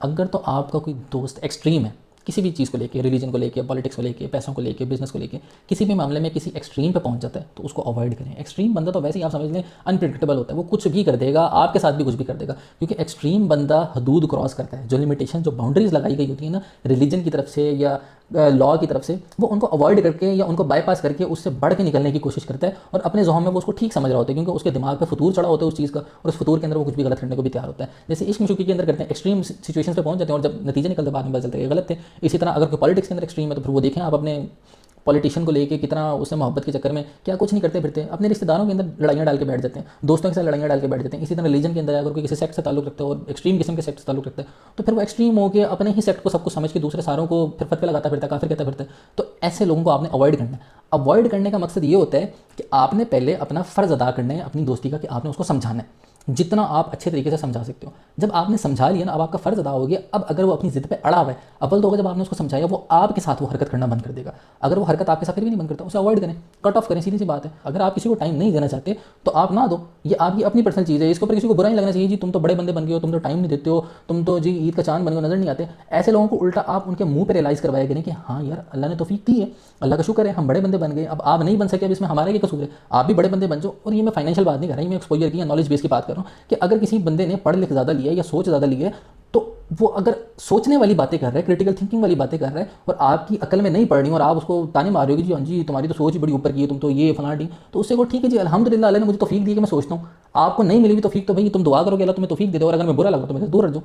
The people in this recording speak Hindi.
अगर तो आपका कोई दोस्त एक्सट्रीम है किसी भी चीज़ को लेके, रिलीजन को लेके, पॉलिटिक्स को लेके, पैसों को लेके, बिजनेस को लेके, किसी भी मामले में किसी एक्सट्रीम पे पहुंच जाता है तो उसको अवॉइड करें। एक्सट्रीम बंदा तो वैसे ही आप समझ लें अनप्रिडिक्टेबल होता है, वो कुछ भी कर देगा, आपके साथ भी कुछ भी कर देगा, क्योंकि एक्सट्रीम बंदा हदूद क्रॉस करता है। जो लिमिटेशन, जो बाउंड्रीज लगाई गई होती है ना रिलीजन की तरफ से या लॉ की तरफ से, वो उनको अवॉइड करके या उनको बाईपास करके उससे बढ़ के निकलने की कोशिश करता है, और अपने ज़ोन में वो उसको ठीक समझ रहा होता है, क्योंकि उसके दिमाग पे फतूर चढ़ा होता है उस चीज़ का, और उस फतूर के अंदर वो कुछ भी गलत करने को भी तैयार होता है। जैसे इश्क मशूकी के अंदर करते हैं, एक्सट्रीम सिचुएशन पे पहुंच जाते हैं, और जब नतीजे निकलते बाद में पता चलता है गलत थे। इसी तरह अगर कोई पॉलिटिक्स के अंदर एक्सट्रीम है तो फिर वो देखें आप अपने पॉलिटिशियन को लेके कितना उससे मोहब्बत के चक्कर में क्या कुछ नहीं करते फिरते, अपने रिश्तेदारों के अंदर लड़ाइयाँ डाल के बैठ जाते हैं, दोस्तों के साथ लड़ाइयाँ डाल के बैठ जाते हैं। इसी तरह रिलीजन के अंदर अगर कोई किसी सेक्ट से ताल्लुक रखता है और एक्सट्रीम किस्म के सेक्ट से ताल्लुक रखता है तो फिर वो एक्सट्रीम हो के अपने ही सेक्ट को सब कुछ समझ के दूसरे सारों को फिर फतवे लगाता फिरता है, काफिर कहता फिरता है। तो ऐसे लोगों को आपने अवॉइड करना है। अवॉइड करने का मकसद ये होता है कि आपने पहले अपना फ़र्ज़ अदा करना है अपनी दोस्ती का, कि आपने उसको समझाना है जितना आप अच्छे तरीके से समझा सकते हो। जब आपने समझा लिया ना, अब आपका फ़र्ज़ अदा हो गया। अब अगर वो अपनी ज़िद पे अड़ा हुआ है, अव्वल तो होगा जब आपने उसको समझाया वो आपके साथ वो हरकत करना बंद कर देगा। अगर वो हरकत आपके साथ फिर भी नहीं बंद करता, उसे अवॉइड करें, कट ऑफ करें, सीधी सी बात है। अगर आप किसी को टाइम नहीं देना चाहते तो आप ना दो, ये आपकी अपनी पर्सनल चीज़ है, इसके ऊपर किसी को बुरा नहीं लगना चाहिए जी तुम तो बड़े बंदे बन गए हो, तुम तो टाइम नहीं देते हो, तुम तो जी ईद का चांद बन गए नजर नहीं आते। ऐसे लोगों को उल्टा आप उनके मुंह पर रियलाइज़ करवाया करें कि हाँ यार अल्लाह ने तौफीक दी है, अल्लाह का शुक्र है हम बड़े बंदे बन गए, अब आप नहीं बन सके, अब इसमें हमारा क्या कसूर है, आप भी बड़े बंदे बन जाओ। और ये मैं फाइनेंशियल बात नहीं कर रहा, मैं एक्सपोजर की या नॉलेज बेस की बात कर रहा हूँ कि अगर किसी बंदे ने पढ़ लिख ज़्यादा लिया है या सोच ज़्यादा ली है तो वो अगर सोचने वाली बातें कर रहा है, क्रिटिकल थिंकिंग वाली बातें कर रहा है, और आपकी अकल में नहीं पड़ रही और आप उसको ताने मार रहे हो कि जी हाँ जी तुम्हारी तो सोच ही बड़ी ऊपर की है, तुम तो ये फलां डी, तो उससे को ठीक है जी अल्हम्दुलिल्लाह अल्लाह ने मुझे तौफीक दी कि मैं सोचता हूँ। आपको नहीं मिली भी तौफीक तो भाई तुम दुआ करोगे अल्लाह तुम्हें तौफीक दे दो, और अगर मैं बुरा लगा तो मैं दूर रख दूँ।